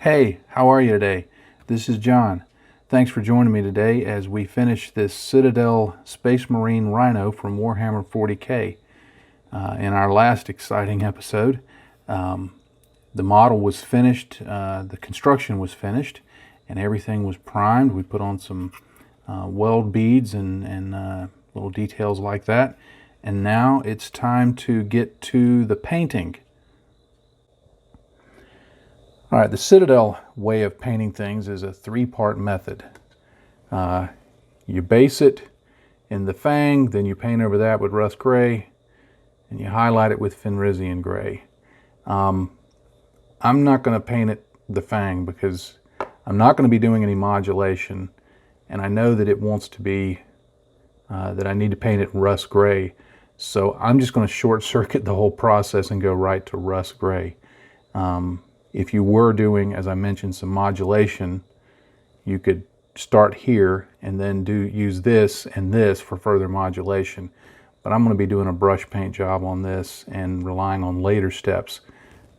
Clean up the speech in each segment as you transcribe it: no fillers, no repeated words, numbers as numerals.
Hey, how are you today? This is John. Thanks for joining me today as we finish this Citadel Space Marine Rhino from Warhammer 40K. In our last exciting episode, the model was finished, the construction was finished, and everything was primed. We put on some weld beads and little details like that. And now it's time to get to the painting. All right, the Citadel way of painting things is a three-part method. You base it in the fang, then you paint over that with rust gray, and you highlight it with Fenrisian gray. I'm not going to paint it the fang because I'm not going to be doing any modulation, and I know that it wants to be, that I need to paint it rust gray. So I'm just going to short circuit the whole process and go right to rust gray. If you were doing, as I mentioned, some modulation, you could start here and then use this and this for further modulation. But I'm going to be doing a brush paint job on this and relying on later steps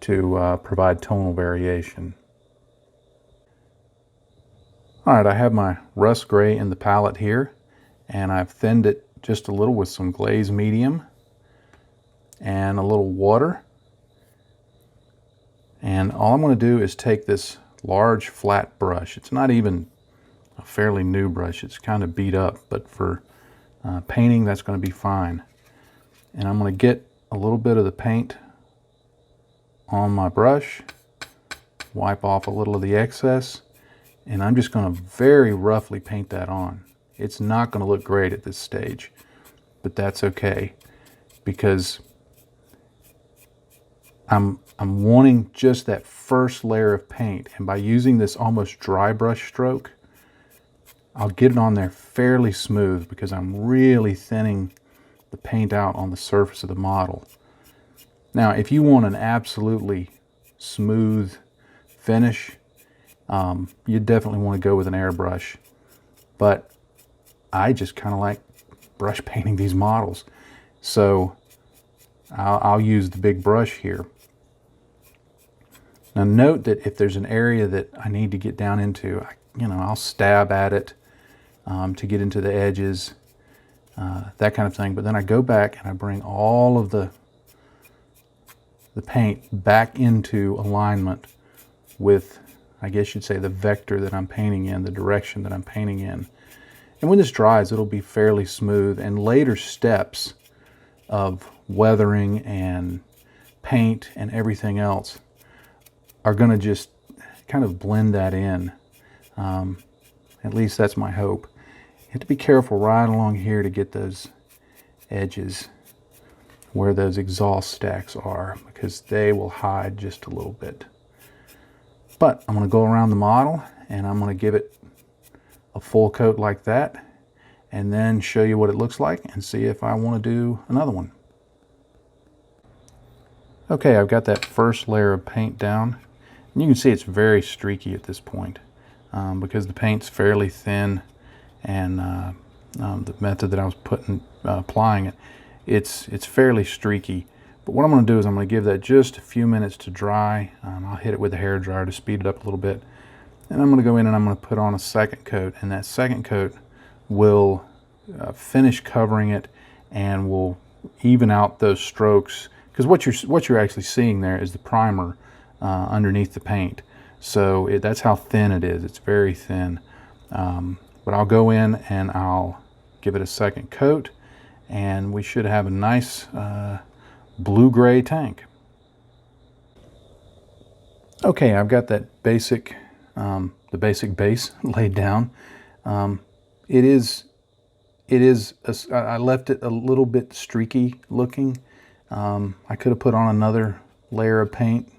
to provide tonal variation. All right, I have my rust gray in the palette here, and I've thinned it just a little with some glaze medium and a little water. And all I'm going to do is take this large flat brush. It's not even a fairly new brush. It's kind of beat up, but for painting, that's going to be fine. And I'm going to get a little bit of the paint on my brush, wipe off a little of the excess, and I'm just going to very roughly paint that on. It's not going to look great at this stage, but that's okay because I'm wanting just that first layer of paint, and by using this almost dry brush stroke, I'll get it on there fairly smooth because I'm really thinning the paint out on the surface of the model. Now, if you want an absolutely smooth finish, you definitely want to go with an airbrush, but I just kind of like brush painting these models, so I'll use the big brush here. Now note that if there's an area that I need to get down into, I'll stab at it to get into the edges, that kind of thing. But then I go back and I bring all of the paint back into alignment with, I guess you'd say, the vector that I'm painting in, the direction that I'm painting in. And when this dries, it'll be fairly smooth, and later steps of weathering and paint and everything else are going to just kind of blend that in. At least that's my hope. You have to be careful right along here to get those edges where those exhaust stacks are, because they will hide just a little bit. But I'm going to go around the model and I'm going to give it a full coat like that, and then show you what it looks like and see if I want to do another one. Okay, I've got that first layer of paint down, and you can see it's very streaky at this point because the paint's fairly thin, and the method that I was applying it, it's fairly streaky. But what I'm going to do is I'm going to give that just a few minutes to dry. I'll hit it with a hair dryer to speed it up a little bit, and I'm going to go in and I'm going to put on a second coat, and that second coat will finish covering it and will even out those strokes. Because what you're actually seeing there is the primer underneath the paint. So that's how thin it is. It's very thin. But I'll go in and I'll give it a second coat, and we should have a nice blue-gray tank. Okay, I've got that basic, the basic base laid down. I left it a little bit streaky looking. I could have put on another layer of paint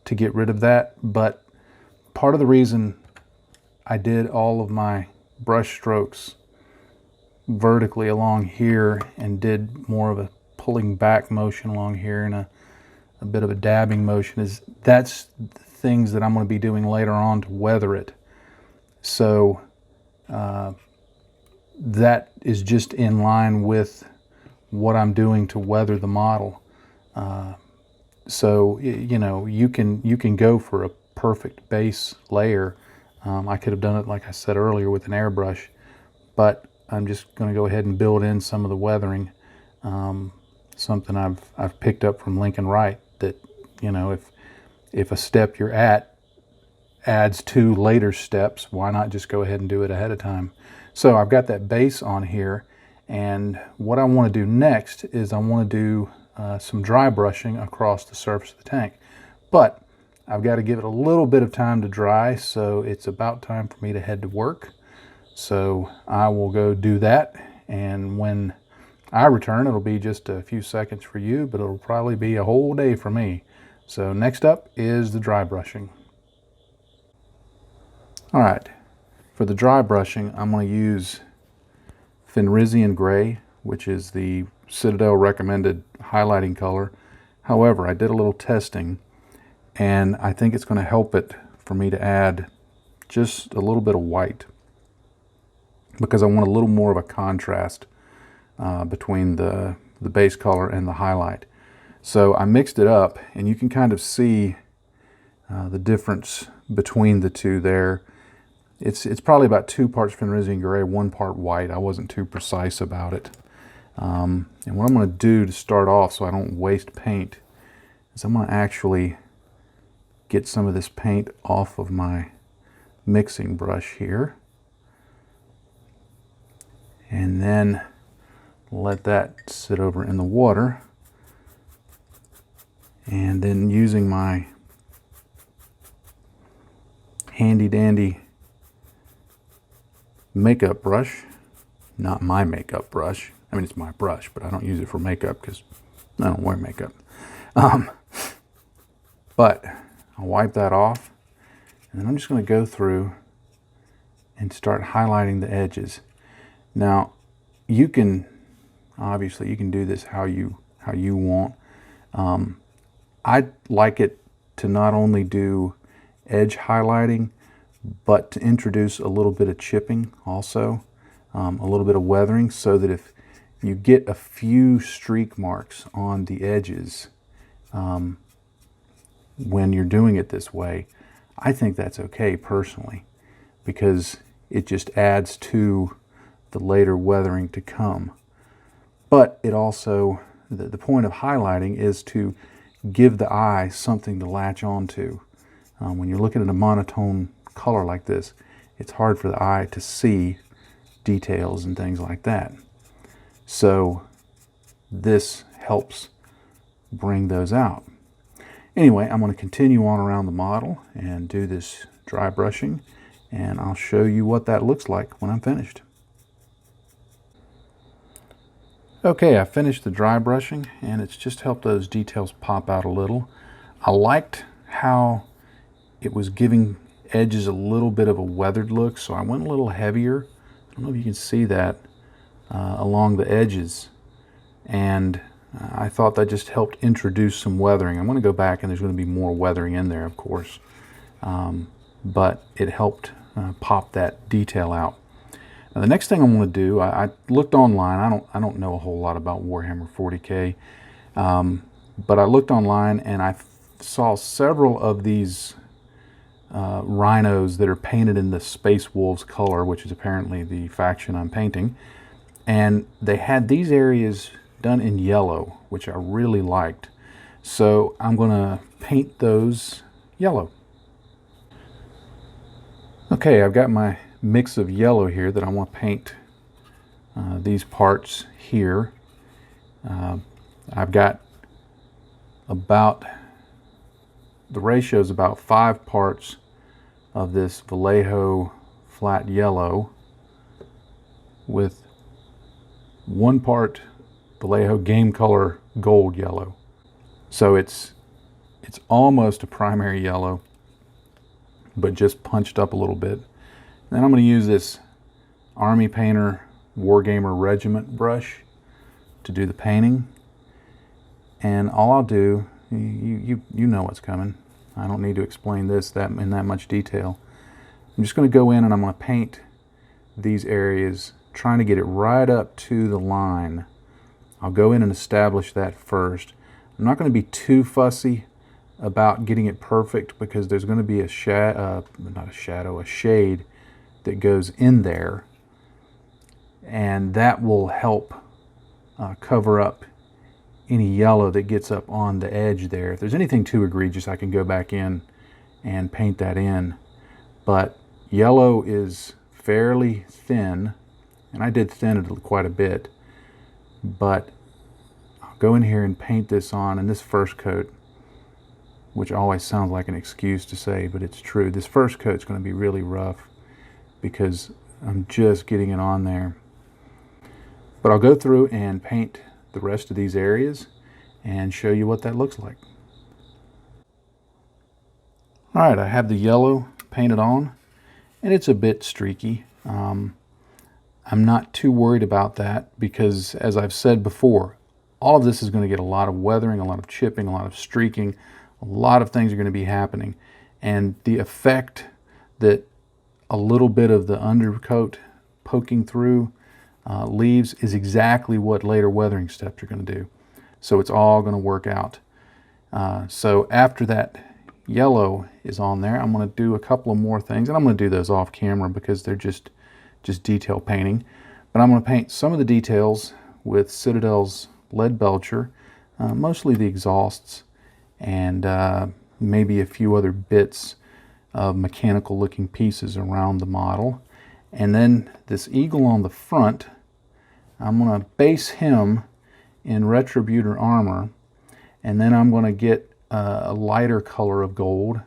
to get rid of that, but part of the reason I did all of my brush strokes vertically along here and did more of a pulling back motion along here and a bit of a dabbing motion is that's things that I'm going to be doing later on to weather it. So that is just in line with what I'm doing to weather the model. So you know, you can go for perfect base layer. I could have done it, like I said earlier, with an airbrush, but I'm just going to go ahead and build in some of the weathering. Something I've picked up from Lincoln Wright, that, you know, if a step you're at adds 2 later steps, why not just go ahead and do it ahead of time? So I've got that base on here, and what I want to do next is I want to do some dry brushing across the surface of the tank. But I've got to give it a little bit of time to dry, so it's about time for me to head to work. So I will go do that, and when I return, it'll be just a few seconds for you, but it'll probably be a whole day for me. So next up is the dry brushing. All right, for the dry brushing, I'm going to use Fenrisian Gray, which is the Citadel recommended highlighting color. However, I did a little testing, and I think it's going to help it for me to add just a little bit of white, because I want a little more of a contrast between the base color and the highlight. So I mixed it up, and you can kind of see the difference between the two there. It's probably about 2 parts Fenrisian Gray, 1 part white. I wasn't too precise about it. And what I'm going to do to start off, so I don't waste paint, is I'm going to actually get some of this paint off of my mixing brush here, and then let that sit over in the water. And then using my handy dandy makeup brush, not my makeup brush, I mean it's my brush, but I don't use it for makeup because I don't wear makeup. But I'll wipe that off, and then I'm just going to go through and start highlighting the edges. Now, you can obviously do this how you want. I like it to not only do edge highlighting, but to introduce a little bit of chipping also, a little bit of weathering, so that if you get a few streak marks on the edges when you're doing it this way, I think that's okay personally, because it just adds to the later weathering to come. But it also, the point of highlighting is to give the eye something to latch onto. When you're looking at a monotone color like this, it's hard for the eye to see details and things like that. So this helps bring those out. Anyway, I'm going to continue on around the model and do this dry brushing, and I'll show you what that looks like when I'm finished. Okay, I finished the dry brushing, and it's just helped those details pop out a little. I liked how it was giving edges a little bit of a weathered look, so I went a little heavier. I don't know if you can see that along the edges, and I thought that just helped introduce some weathering. I'm going to go back, and there's going to be more weathering in there, of course, but it helped pop that detail out. Now, the next thing I'm going to do, I looked online. I don't know a whole lot about Warhammer 40K, but I looked online and I saw several of these rhinos that are painted in the Space Wolves color, which is apparently the faction I'm painting, and they had these areas done in yellow, which I really liked. So I'm going to paint those yellow. Okay, I've got my mix of yellow here that I want to paint these parts here. I've got about, the ratio is about 5 parts of this Vallejo flat yellow with 1 part Vallejo game color gold yellow. So it's almost a primary yellow, but just punched up a little bit. Then I'm going to use this Army Painter Wargamer Regiment brush to do the painting. And all I'll do, you know what's coming. I don't need to explain this in that much detail. I'm just going to go in and I'm going to paint these areas, trying to get it right up to the line. I'll go in and establish that first. I'm not going to be too fussy about getting it perfect because there's going to be a shade that goes in there, and that will help cover up any yellow that gets up on the edge there. If there's anything too egregious, I can go back in and paint that in. But yellow is fairly thin, and I did thin it quite a bit, but I'll go in here and paint this on, and this first coat, which always sounds like an excuse to say, but it's true. This first coat's going to be really rough because I'm just getting it on there. But I'll go through and paint the rest of these areas and show you what that looks like. All right, I have the yellow painted on, and it's a bit streaky. I'm not too worried about that because, as I've said before, all of this is going to get a lot of weathering, a lot of chipping, a lot of streaking, a lot of things are going to be happening. And the effect that a little bit of the undercoat poking through leaves is exactly what later weathering steps are going to do. So it's all going to work out. So after that yellow is on there, I'm going to do a couple of more things, and I'm going to do those off camera because they're just detail painting. But I'm going to paint some of the details with Citadel's lead belcher, mostly the exhausts, and maybe a few other bits of mechanical looking pieces around the model. And then this eagle on the front, I'm going to base him in Retributor armor, and then I'm going to get a lighter color of gold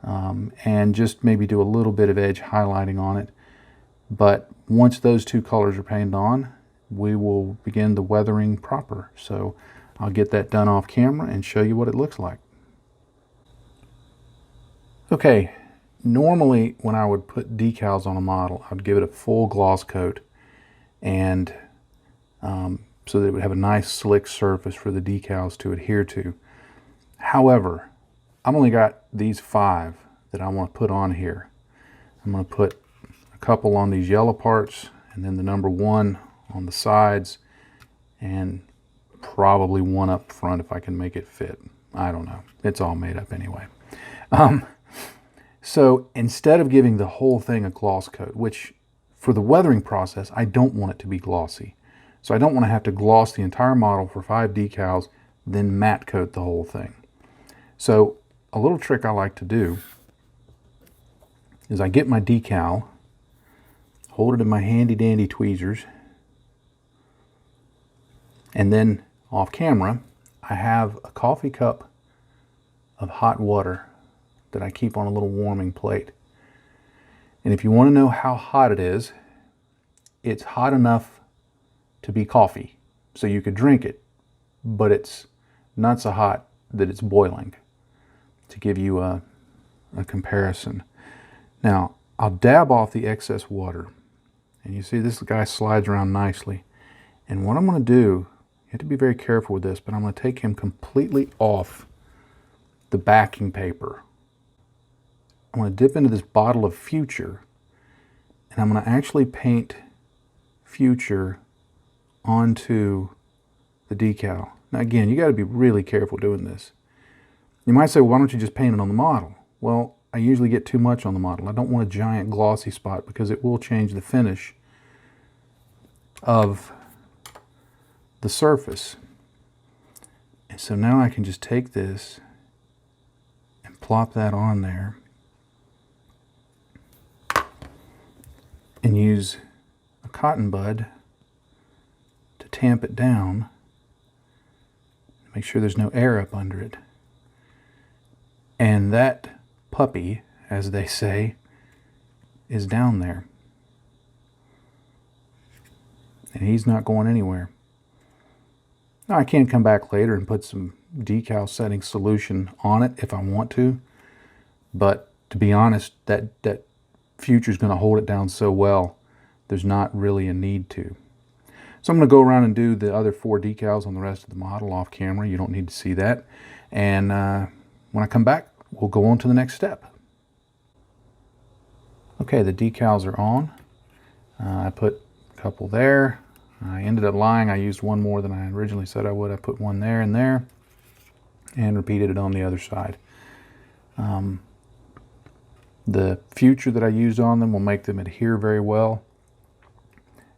and just maybe do a little bit of edge highlighting on it. But once those two colors are painted on, we will begin the weathering proper. So I'll get that done off camera and show you what it looks like. Okay, normally when I would put decals on a model, I'd give it a full gloss coat, and so that it would have a nice slick surface for the decals to adhere to. However, I've only got these 5 that I want to put on here. I'm going to put a couple on these yellow parts, and then the number 1 on the sides, and probably one up front if I can make it fit. I don't know. It's all made up anyway. So instead of giving the whole thing a gloss coat, which for the weathering process, I don't want it to be glossy. So I don't want to have to gloss the entire model for 5 decals, then matte coat the whole thing. So a little trick I like to do is I get my decal, hold it in my handy dandy tweezers, and then off camera, I have a coffee cup of hot water that I keep on a little warming plate. And if you want to know how hot it is, it's hot enough to be coffee. So you could drink it, but it's not so hot that it's boiling, to give you a comparison. Now, I'll dab off the excess water. And you see this guy slides around nicely. And what I'm going to do, you have to be very careful with this, but I'm going to take him completely off the backing paper. I'm going to dip into this bottle of Future, and I'm going to actually paint Future onto the decal. Now again, you got to be really careful doing this. You might say, well, why don't you just paint it on the model? Well, I usually get too much on the model. I don't want a giant glossy spot because it will change the finish of the surface. And so now I can just take this and plop that on there and use a cotton bud to tamp it down, make sure there's no air up under it. And that puppy, as they say, is down there. And he's not going anywhere. Now I can come back later and put some decal setting solution on it if I want to, but to be honest, that Future is going to hold it down so well, there's not really a need to. So I'm going to go around and do the other 4 decals on the rest of the model off camera. You don't need to see that. And when I come back, we'll go on to the next step. Okay, the decals are on. I put a couple there. I ended up lying. I used one more than I originally said I would. I put one there and there. and repeated it on the other side. The future that I used on them will make them adhere very well.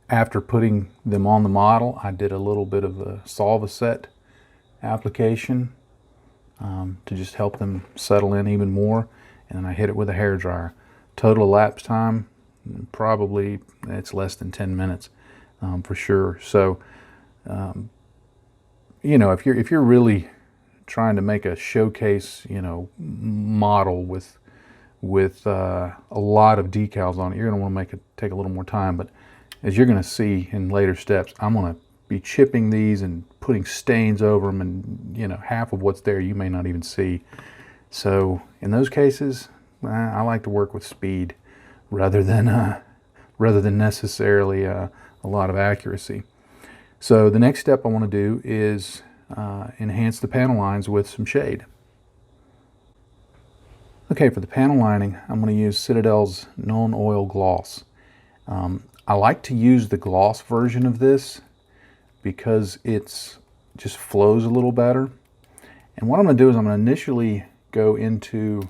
After putting them on the model, I did a little bit of a Solvaset application to just help them settle in even more, and then I hit it with a hairdryer. Total elapsed time, probably it's less than 10 minutes for sure. So you know, if you're really trying to make a showcase, you know, model with a lot of decals on it, you're going to want to make it take a little more time. But as you're going to see in later steps, I'm going to be chipping these and putting stains over them, and you know, half of what's there you may not even see. So in those cases, I like to work with speed rather than necessarily a lot of accuracy. So the next step I want to do is enhance the panel lines with some shade. Okay, for the panel lining, I'm going to use Citadel's non-oil gloss. I like to use the gloss version of this because it's just flows a little better. And what I'm going to do is I'm going to initially go into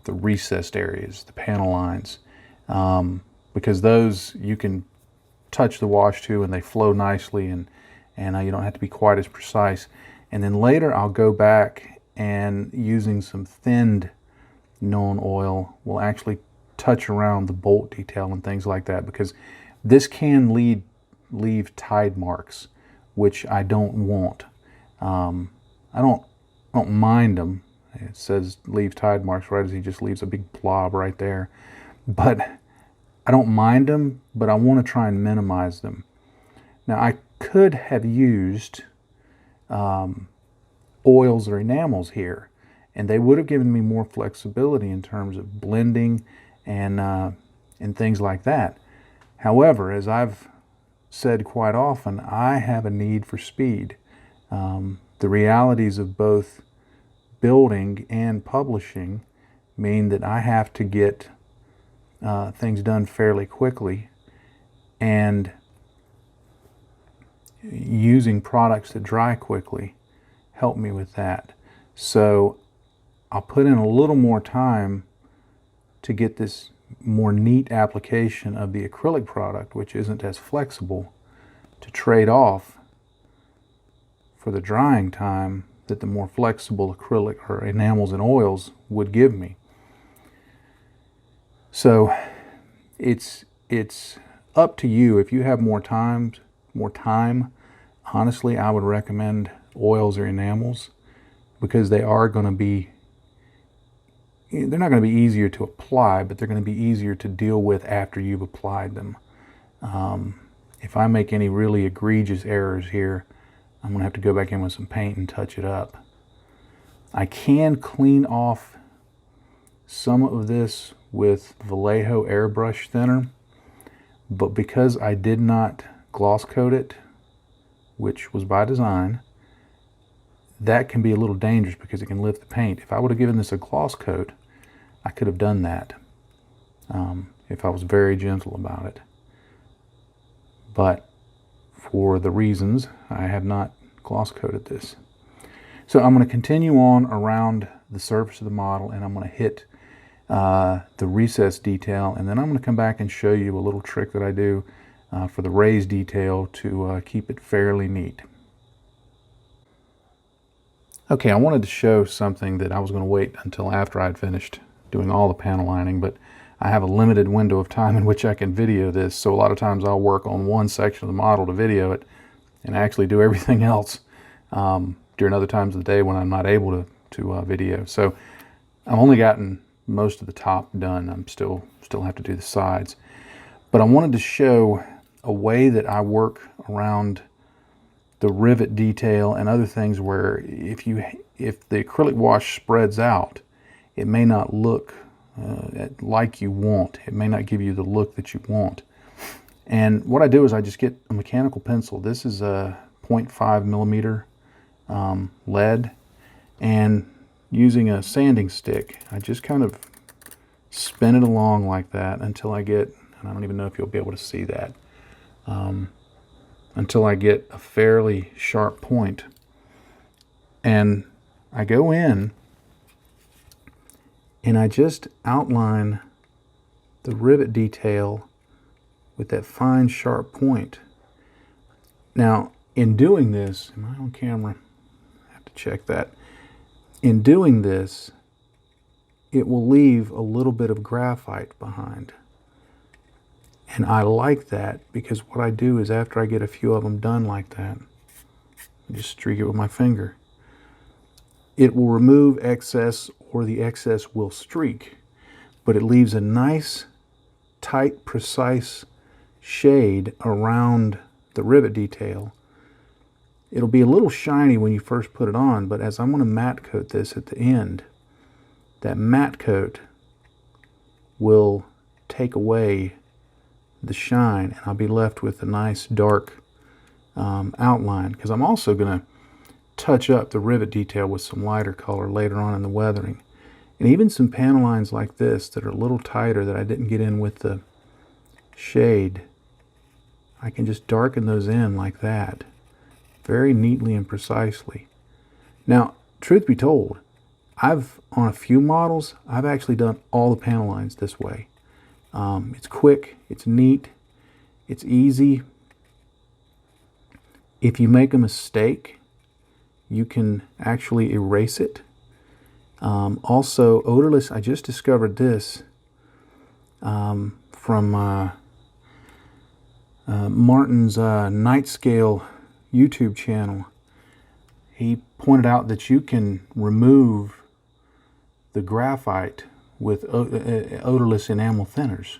the recessed areas, the panel lines, because those you can touch the wash to and they flow nicely, and you don't have to be quite as precise. And then later I'll go back and using some thinned non-oil will actually touch around the bolt detail and things like that, because this can leave tide marks, which I don't want. I don't mind them. It says leave tide marks right as he just leaves a big blob right there. But I don't mind them, but I want to try and minimize them. Now I could have used oils or enamels here, and they would have given me more flexibility in terms of blending and things like that. However, as I've said quite often, I have a need for speed. The realities of both building and publishing mean that I have to get things done fairly quickly, and using products that dry quickly help me with that. So I'll put in a little more time to get this more neat application of the acrylic product, which isn't as flexible, to trade off for the drying time that the more flexible acrylic or enamels and oils would give me. So it's up to you. If you have more time, honestly, I would recommend oils or enamels, because they are going to be, they're not going to be easier to apply, but they're going to be easier to deal with after you've applied them. If I make any really egregious errors here, I'm going to have to go back in with some paint and touch it up. I can clean off some of this with Vallejo airbrush thinner, but because I did not gloss coat it, which was by design, that can be a little dangerous because it can lift the paint. If I would have given this a gloss coat, I could have done that if I was very gentle about it. But for the reasons, I have not gloss coated this. So I'm going to continue on around the surface of the model, and I'm going to hit the recess detail, and then I'm going to come back and show you a little trick that I do for the raised detail to keep it fairly neat. Okay, I wanted to show something that I was going to wait until after I'd finished doing all the panel lining, but I have a limited window of time in which I can video this, so a lot of times I'll work on one section of the model to video it and actually do everything else during other times of the day when I'm not able to video. So I've only gotten most of the top done. I'm still have to do the sides. But I wanted to show a way that I work around the rivet detail and other things where if the acrylic wash spreads out, it may not look like you want. It may not give you the look that you want. And what I do is I just get a mechanical pencil. This is a 0.5 millimeter lead, and using a sanding stick, I just kind of spin it along like that until I get, and I don't even know if you'll be able to see that, until I get a fairly sharp point. And I go in and I just outline the rivet detail with that fine sharp point. Now, in doing this, am I on camera? I have to check that. In doing this, it will leave a little bit of graphite behind. And I like that because what I do is after I get a few of them done like that, I just streak it with my finger. It will remove excess, or the excess will streak, but it leaves a nice, tight, precise shade around the rivet detail. It'll be a little shiny when you first put it on, but as I'm going to matte coat this at the end, that matte coat will take away the shine, and I'll be left with a nice dark outline, because I'm also going to touch up the rivet detail with some lighter color later on in the weathering. And even some panel lines like this that are a little tighter that I didn't get in with the shade, I can just darken those in like that, very neatly and precisely. Now, truth be told, on a few models, I've actually done all the panel lines this way. It's quick, it's neat, it's easy. If you make a mistake, you can actually erase it. Also, odorless, I just discovered this from Martin's Night Scale YouTube channel. He pointed out that you can remove the graphite with odorless enamel thinners.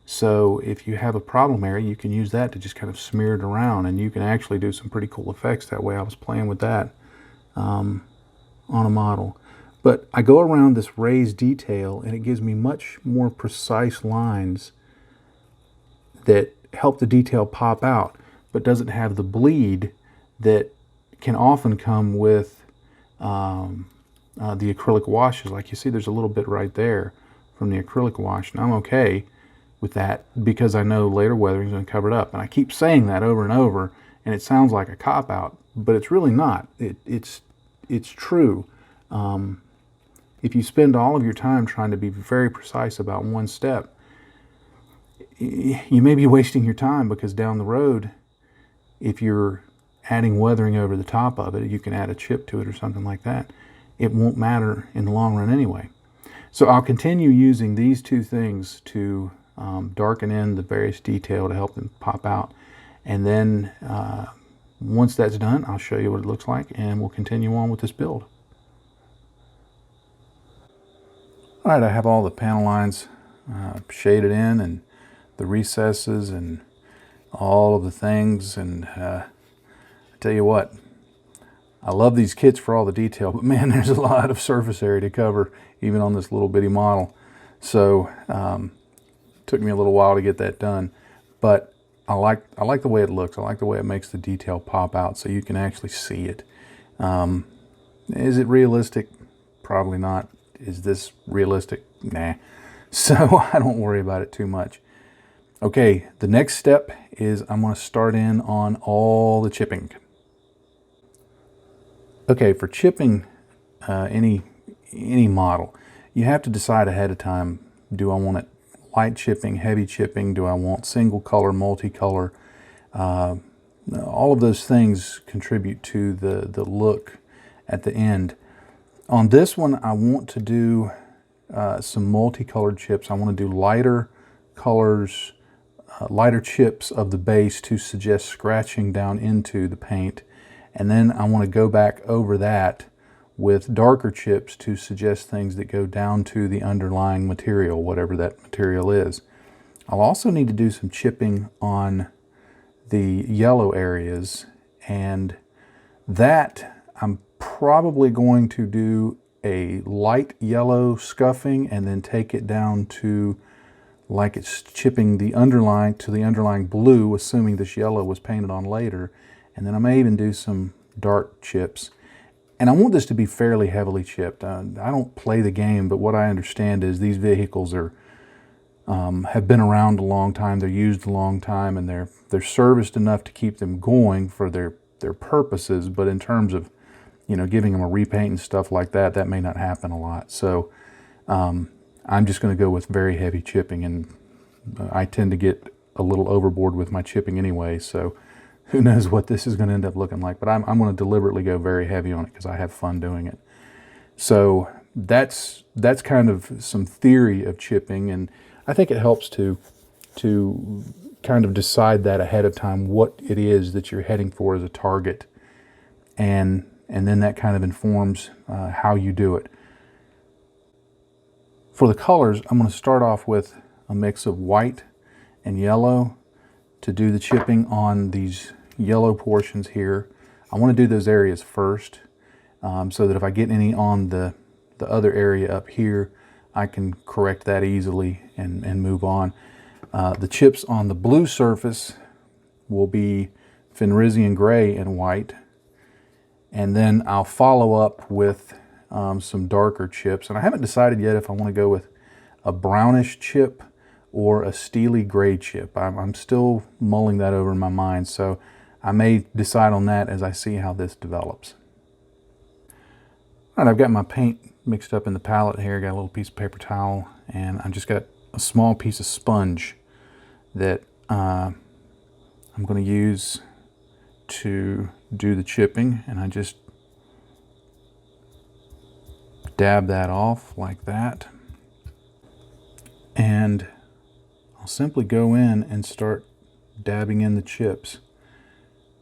So if you have a problem area, you can use that to just kind of smear it around, and you can actually do some pretty cool effects that way. I was playing with that on a model. But I go around this raised detail, and it gives me much more precise lines that help the detail pop out, but doesn't have the bleed that can often come with the acrylic washes. Like you see, there's a little bit right there from the acrylic wash, and I'm okay with that because I know later weathering is going to cover it up. And I keep saying that over and over, and it sounds like a cop-out, but it's really not. It's true. If you spend all of your time trying to be very precise about one step, you may be wasting your time, because down the road, if you're adding weathering over the top of it, you can add a chip to it or something like that. It won't matter in the long run anyway. So I'll continue using these two things to darken in the various detail to help them pop out. And then once that's done, I'll show you what it looks like, and we'll continue on with this build. All right, I have all the panel lines shaded in, and the recesses, and all of the things. And I tell you what, I love these kits for all the detail, but man, there's a lot of surface area to cover, even on this little bitty model. So took me a little while to get that done, but I like the way it looks. I like the way it makes the detail pop out, so you can actually see it. Is it realistic? Probably not. Is this realistic? Nah. So I don't worry about it too much. Okay, the next step is I'm going to start in on all the chipping. Okay, for chipping any model, you have to decide ahead of time, do I want it light chipping, heavy chipping? Do I want single color, multicolor? All of those things contribute to the look at the end. On this one, I want to do some multicolored chips. I want to do lighter colors, lighter chips of the base to suggest scratching down into the paint. And then I want to go back over that with darker chips to suggest things that go down to the underlying material, whatever that material is. I'll also need to do some chipping on the yellow areas, and that I'm probably going to do a light yellow scuffing and then take it down to like it's chipping the underlying to the underlying blue, assuming this yellow was painted on later. And then I may even do some dark chips. And I want this to be fairly heavily chipped. I don't play the game, but what I understand is these vehicles are have been around a long time, they're used a long time, and they're serviced enough to keep them going for their purposes. But in terms of you know, giving them a repaint and stuff like that, that may not happen a lot. So I'm just going to go with very heavy chipping, and I tend to get a little overboard with my chipping anyway, so who knows what this is going to end up looking like. But I'm going to deliberately go very heavy on it because I have fun doing it. So that's kind of some theory of chipping, and I think it helps to kind of decide that ahead of time, what it is that you're heading for as a target, and then that kind of informs how you do it. For the colors, I'm going to start off with a mix of white and yellow to do the chipping on these yellow portions here. I want to do those areas first, so that if I get any on the other area up here, I can correct that easily and move on. The chips on the blue surface will be Fenrisian gray and white, and then I'll follow up with some darker chips. And I haven't decided yet if I want to go with a brownish chip or a steely gray chip. I'm still mulling that over in my mind, so I may decide on that as I see how this develops. All right, I've got my paint mixed up in the palette here. Got a little piece of paper towel, and I've just got a small piece of sponge that I'm going to use to do the chipping, and I just dab that off like that, and I'll simply go in and start dabbing in the chips.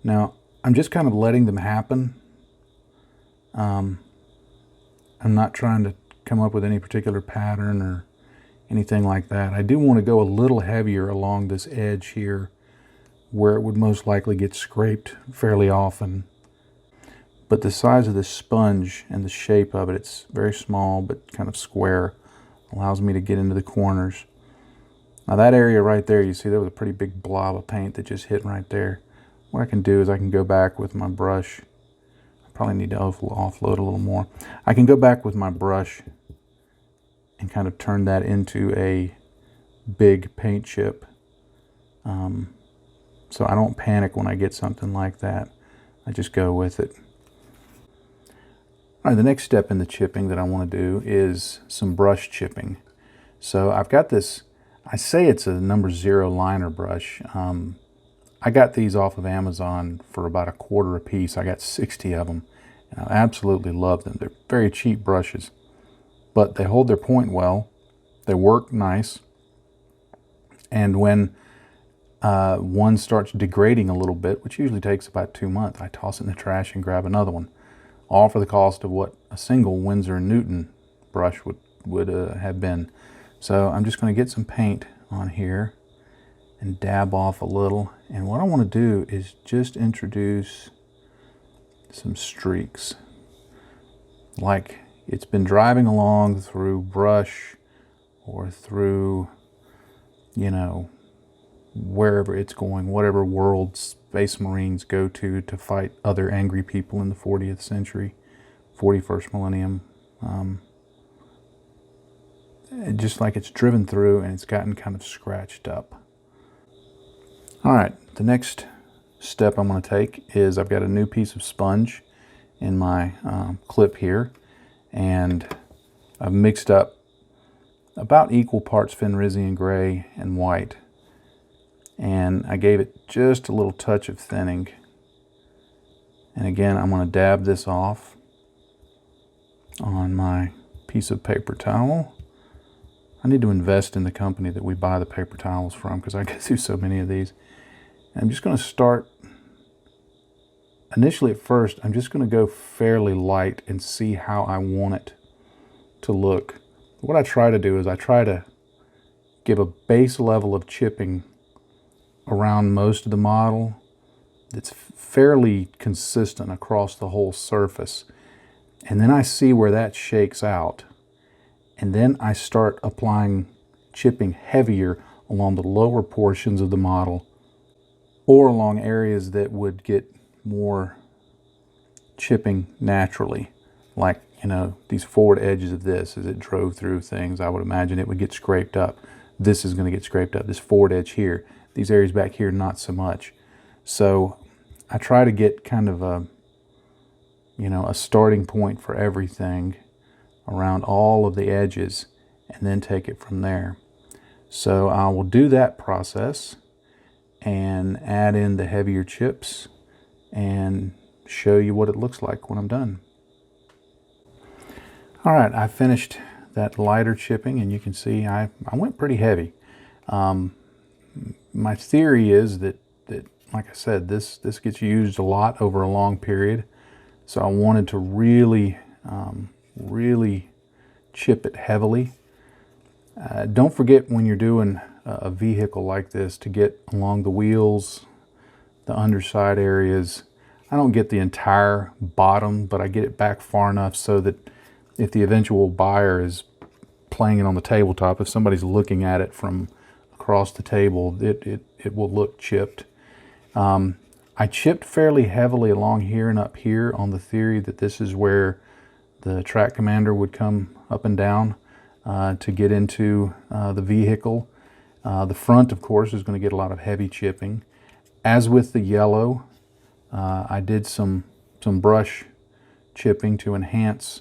Now I'm just kind of letting them happen. I'm not trying to come up with any particular pattern or anything like that. I do want to go a little heavier along this edge here where it would most likely get scraped fairly often. But the size of this sponge and the shape of it, it's very small but kind of square, allows me to get into the corners. Now that area right there, you see there was a pretty big blob of paint that just hit right there. What I can do is I can go back with my brush. I probably need to offload a little more. I can go back with my brush and kind of turn that into a big paint chip. So I don't panic when I get something like that. I just go with it. All right, the next step in the chipping that I want to do is some brush chipping. So I've got this, I say it's a number 0 liner brush. I got these off of Amazon for about $1 a piece. I got 60 of them, and I absolutely love them. They're very cheap brushes, but they hold their point well. They work nice, and when one starts degrading a little bit, which usually takes about 2 months, I toss it in the trash and grab another one, all for the cost of what a single Winsor & Newton brush would have been. So I'm just going to get some paint on here and dab off a little, and what I want to do is just introduce some streaks, like it's been driving along through brush or through, you know, wherever it's going, whatever world Space Marines go to fight other angry people in the 40th century, 41st millennium. Just like it's driven through and it's gotten kind of scratched up. All right, the next step I'm going to take is I've got a new piece of sponge in my clip here, and I've mixed up about equal parts Fenrisian gray and white, and I gave it just a little touch of thinning. And again, I'm going to dab this off on my piece of paper towel. I need to invest in the company that we buy the paper towels from, because I get through so many of these. And I'm just going to start, initially at first, I'm just going to go fairly light and see how I want it to look. What I try to do is I try to give a base level of chipping around most of the model that's fairly consistent across the whole surface. And then I see where that shakes out. And then I start applying chipping heavier along the lower portions of the model, or along areas that would get more chipping naturally. Like, you know, these forward edges of this, as it drove through things, I would imagine it would get scraped up. This is going to get scraped up, this forward edge here. These areas back here, not so much. So I try to get kind of a, a starting point for everything around all of the edges, and then take it from there. So I will do that process and add in the heavier chips and show you what it looks like when I'm done. All right, I finished that lighter chipping, and you can see I went pretty heavy. My theory is that like I said, this gets used a lot over a long period, so I wanted to really chip it heavily. Don't forget, when you're doing a vehicle like this, to get along the wheels, the underside areas. I don't get the entire bottom, but I get it back far enough so that if the eventual buyer is playing it on the tabletop, if somebody's looking at it from across the table, it will look chipped. I chipped fairly heavily along here and up here on the theory that this is where the track commander would come up and down to get into the vehicle. The front, of course, is going to get a lot of heavy chipping. As with the yellow, I did some brush chipping to enhance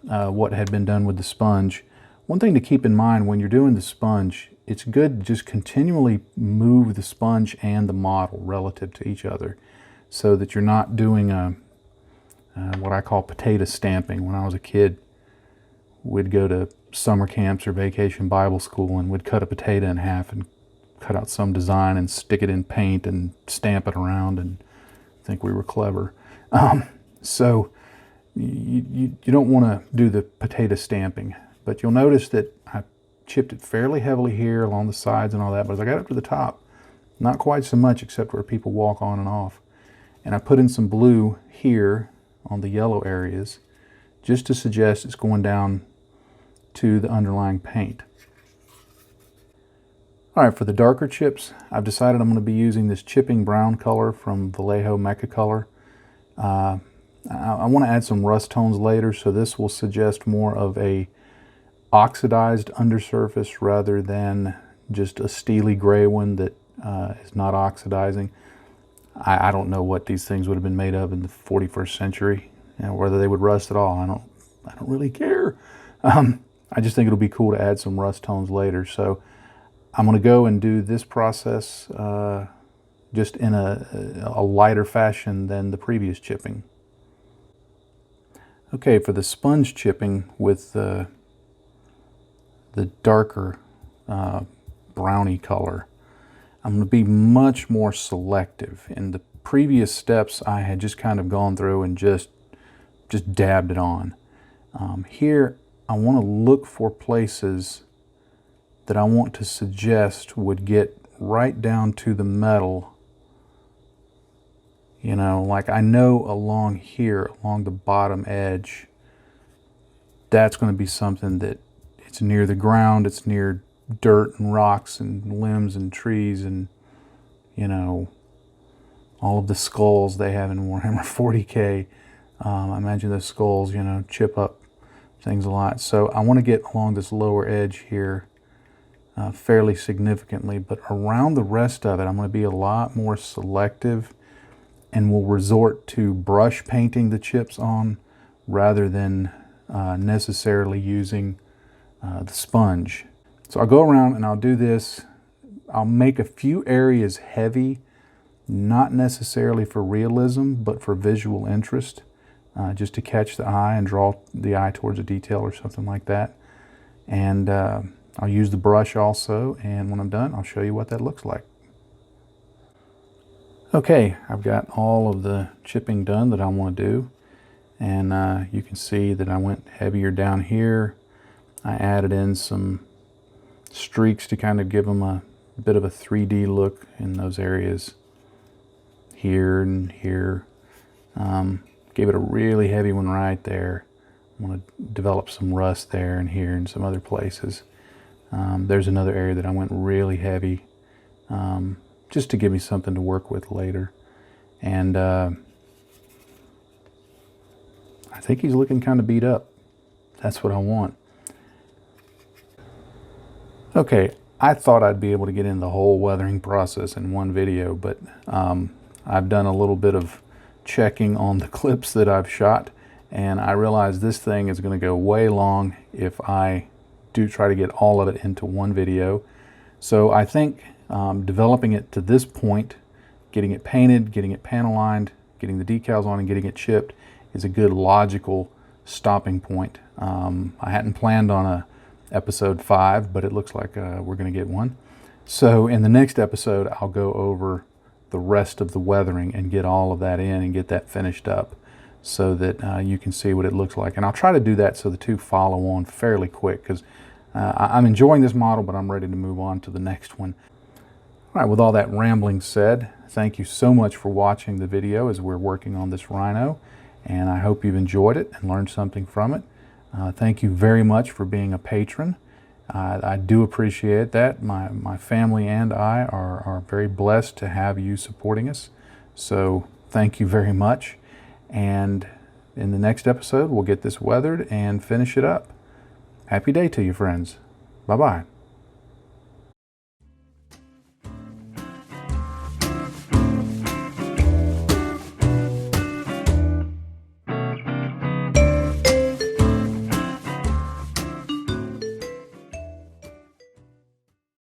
what had been done with the sponge. One thing to keep in mind when you're doing the sponge, it's good to just continually move the sponge and the model relative to each other, so that you're not doing what I call potato stamping. When I was a kid, we'd go to summer camps or vacation Bible school, and we'd cut a potato in half and cut out some design and stick it in paint and stamp it around and think we were clever. So you don't want to do the potato stamping, but you'll notice that I chipped it fairly heavily here along the sides and all that, but as I got up to the top, not quite so much, except where people walk on and off. And I put in some blue here on the yellow areas, just to suggest it's going down to the underlying paint. All right, for the darker chips, I've decided I'm going to be using this chipping brown color from Vallejo Mecha Color. I want to add some rust tones later, so this will suggest more of a oxidized undersurface rather than just a steely gray one that is not oxidizing. I don't know what these things would have been made of in the 41st century, whether they would rust at all. I don't really care. I just think it'll be cool to add some rust tones later. So I'm going to go and do this process just in a lighter fashion than the previous chipping. Okay, for the sponge chipping with the darker browny color, I'm going to be much more selective. In the previous steps, I had just kind of gone through and just dabbed it on. Here, I want to look for places that I want to suggest would get right down to the metal. Like I know along here, along the bottom edge, that's going to be something that it's near the ground, it's near dirt and rocks and limbs and trees and, all of the skulls they have in Warhammer 40K. I imagine those skulls, chip up things a lot. So I want to get along this lower edge here fairly significantly, but around the rest of it, I'm going to be a lot more selective and will resort to brush painting the chips on rather than necessarily using the sponge. So I'll go around and I'll do this. I'll make a few areas heavy, not necessarily for realism, but for visual interest, just to catch the eye and draw the eye towards a detail or something like that. And I'll use the brush also, and when I'm done, I'll show you what that looks like. Okay, I've got all of the chipping done that I want to do, and you can see that I went heavier down here. I added in some streaks to kind of give them a bit of a 3D look in those areas here and here. Gave it a really heavy one right there. I want to develop some rust there and here and some other places. There's another area that I went really heavy, just to give me something to work with later. And I think he's looking kind of beat up. That's what I want. Okay, I thought I'd be able to get in the whole weathering process in one video, but I've done a little bit of checking on the clips that I've shot, and I realize this thing is going to go way long if I do try to get all of it into one video. So I think developing it to this point, getting it painted, getting it panel lined, getting the decals on and getting it chipped is a good logical stopping point. I hadn't planned on a episode 5, but it looks like we're going to get one. So in the next episode, I'll go over the rest of the weathering and get all of that in and get that finished up so that you can see what it looks like. And I'll try to do that so the two follow on fairly quick, because I'm enjoying this model, but I'm ready to move on to the next one. All right, with all that rambling said, thank you so much for watching the video as we're working on this Rhino, and I hope you've enjoyed it and learned something from it. Thank you very much for being a patron. I do appreciate that. My family and I are very blessed to have you supporting us. So thank you very much. And in the next episode, we'll get this weathered and finish it up. Happy day to you, friends. Bye-bye.